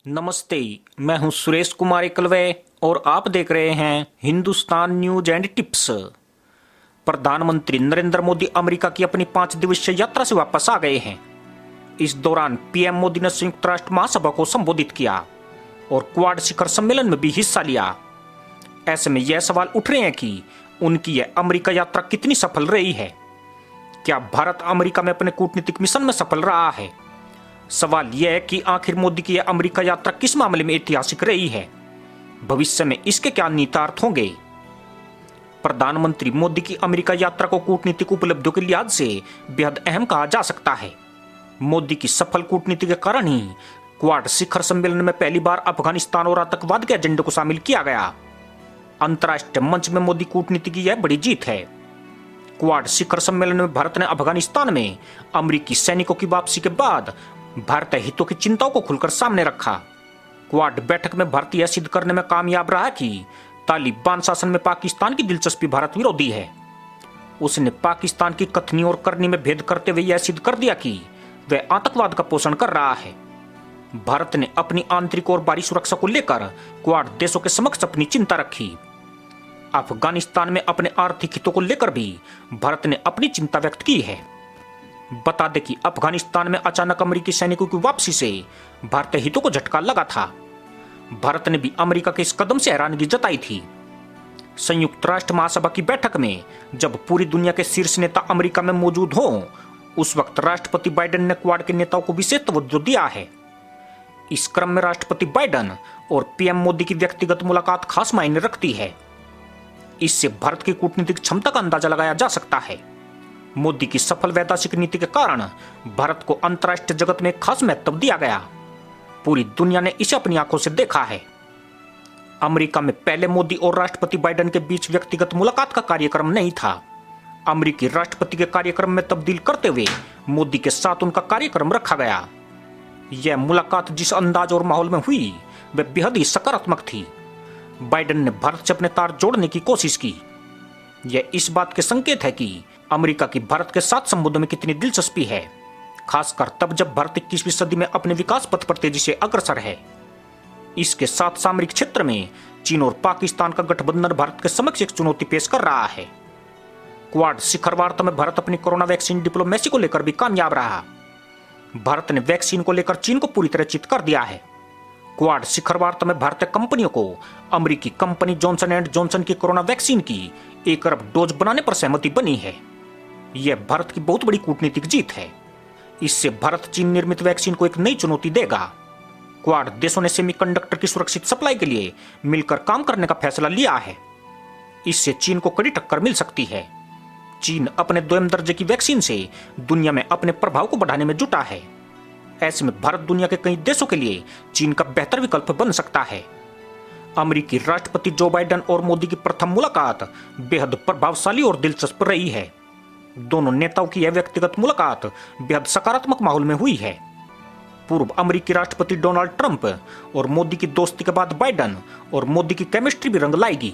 नमस्ते। मैं हूं सुरेश कुमार एकलवे और आप देख रहे हैं हिंदुस्तान न्यूज एंड टिप्स। प्रधानमंत्री नरेंद्र मोदी अमेरिका की अपनी 5 दिवसीय यात्रा से वापस आ गए हैं। इस दौरान पीएम मोदी ने संयुक्त राष्ट्र महासभा को संबोधित किया और क्वाड शिखर सम्मेलन में भी हिस्सा लिया। ऐसे में यह सवाल उठ रहे हैं कि उनकी यह अमेरिका यात्रा कितनी सफल रही है। क्या भारत अमेरिका में अपने कूटनीतिक मिशन में सफल रहा है? सवाल यह है कि आखिर मोदी की यह अमेरिका यात्रा किस मामले में ऐतिहासिक रही है, भविष्य में इसके क्या निहितार्थ होंगे। प्रधानमंत्री मोदी की अमेरिका यात्रा को कूटनीतिक उपलब्धियों के लिहाज से बेहद अहम कहा जा सकता है। मोदी की सफल कूटनीति के कारण ही क्वाड शिखर सम्मेलन में पहली बार अफगानिस्तान और आतंकवाद के एजेंडे को शामिल किया गया। अंतर्राष्ट्रीय मंच में मोदी कूटनीति की यह बड़ी जीत है। क्वाड शिखर सम्मेलन में भारत ने अफगानिस्तान में अमेरिकी सैनिकों की वापसी के बाद भारतीय हितों की चिंताओं को खुलकर सामने रखा। क्वाड बैठक में भारत यह सिद्ध करने में कामयाब रहा कि तालिबान शासन में पाकिस्तान की दिलचस्पी भारत विरोधी है। उसने पाकिस्तान की कथनी और करनी में भेद करते हुए यह सिद्ध कर दिया कि वह आतंकवाद का पोषण कर रहा है। भारत ने अपनी आंतरिक और बाहरी सुरक्षा को लेकर क्वाड देशों के समक्ष अपनी चिंता रखी। अफगानिस्तान में अपने आर्थिक हितों को लेकर भी भारत ने अपनी चिंता व्यक्त की है। बता दें कि अफगानिस्तान में अचानक अमेरिकी सैनिकों की वापसी से भारतीय हितों को झटका लगा था। भारत ने भी अमेरिका के इस कदम से हैरानगी जताई थी। संयुक्त राष्ट्र महासभा की बैठक में जब पूरी दुनिया के शीर्ष नेता अमेरिका में मौजूद हों, उस वक्त राष्ट्रपति बाइडेन ने क्वाड के नेताओं को विशेष तवज्जो दिया है। इस क्रम में राष्ट्रपति बाइडेन और पीएम मोदी की व्यक्तिगत मुलाकात खास मायने रखती है। इससे भारत की कूटनीतिक क्षमता का अंदाजा लगाया जा सकता है। मोदी की सफल वैदेशिक नीति के कारण भारत को अंतर्राष्ट्रीय जगत में खास महत्व दिया गया। पूरी दुनिया ने इसे अपनी आंखों से देखा है। अमेरिका में पहले मोदी और राष्ट्रपति बाइडेन के बीच व्यक्तिगत मुलाकात का कार्यक्रम नहीं था। अमेरिकी राष्ट्रपति के कार्यक्रम में तब्दील करते हुए मोदी के साथ उनका कार्यक्रम रखा गया। यह मुलाकात जिस अंदाज और माहौल में हुई वह बेहद ही सकारात्मक थी। बाइडेन ने भारत से अपने तार जोड़ने की कोशिश की। यह इस बात के संकेत है कि अमेरिका की भारत के साथ संबंधों में कितनी दिलचस्पी है, खासकर तब जब भारत 21वीं सदी में अपने विकास पथ पर तेजी से अग्रसर है। इसके साथ सामरिक क्षेत्र में चीन और पाकिस्तान का गठबंधन भारत के समक्ष एक चुनौती पेश कर रहा है। क्वाड शिखर वार्ता में भारत अपनी कोरोना वैक्सीन डिप्लोमेसी को लेकर भी कामयाब रहा। भारत ने वैक्सीन को लेकर चीन को पूरी तरह चित कर दिया है। क्वाड शिखर वार्ता में भारतीय कंपनियों को अमेरिकी कंपनी जॉनसन एंड जॉनसन की कोरोना वैक्सीन की 1 अरब डोज बनाने पर सहमति बनी है। यह भारत की बहुत बड़ी कूटनीतिक जीत है। इससे भारत चीन निर्मित वैक्सीन को एक नई चुनौती देगा। क्वाड देशों ने सेमीकंडक्टर की सुरक्षित सप्लाई के लिए मिलकर काम करने का फैसला लिया है। इससे चीन को कड़ी टक्कर मिल सकती है। चीन अपने 2म दर्जे की वैक्सीन से दुनिया में अपने प्रभाव को बढ़ाने में जुटा है। ऐसे में भारत दुनिया के कई देशों के लिए चीन का बेहतर विकल्प बन सकता है। अमेरिकी राष्ट्रपति जो बाइडेन और मोदी की प्रथम मुलाकात बेहद प्रभावशाली और दिलचस्प रही है। दोनों नेताओं की यह व्यक्तिगत मुलाकात बेहद सकारात्मक माहौल में हुई है। पूर्व अमेरिकी राष्ट्रपति डोनाल्ड ट्रंप और मोदी की दोस्ती के बाद बाइडेन और मोदी की केमिस्ट्री भी रंग लाएगी।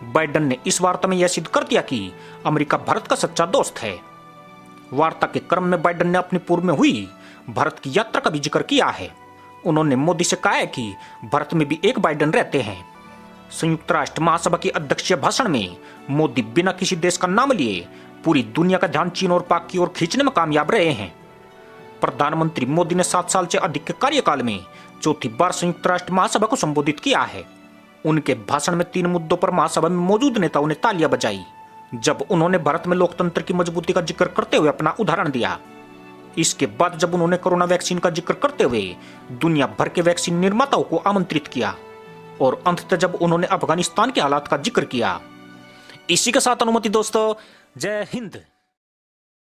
बाइडेन ने इस वार्ता में यह सिद्ध कर दिया कि अमेरिका भारत का सच्चा दोस्त है। वार्ता के क्रम में बाइडेन ने अपनी पूर्व में हुई भारत की यात्रा का भी जिक्र किया है। उन्होंने मोदी से कहा है कि भारत में भी एक बाइडेन रहते हैं। संयुक्त राष्ट्र महासभा की अध्यक्षीय भाषण में मोदी बिना किसी देश का नाम लिए पूरी दुनिया का ध्यान चीन और पाक की ओर खींचने में कामयाब रहे हैं। प्रधानमंत्री मोदी ने 7 साल से अधिक के कार्यकाल में चौथी बार संयुक्त राष्ट्र महासभा को संबोधित किया है। उनके भाषण में 3 मुद्दों पर महासभा में मौजूद नेताओं ने तालियां बजाई जब उन्होंने भारत में लोकतंत्र की मजबूती का जिक्र करते हुए अपना उदाहरण दिया। इसके बाद जब उन्होंने कोरोना वैक्सीन का जिक्र करते हुए दुनिया भर के वैक्सीन निर्माताओं को आमंत्रित किया और अंततः जब उन्होंने अफगानिस्तान के हालात का जिक्र किया। इसी के साथ अनुमति दोस्तों, जय हिंद।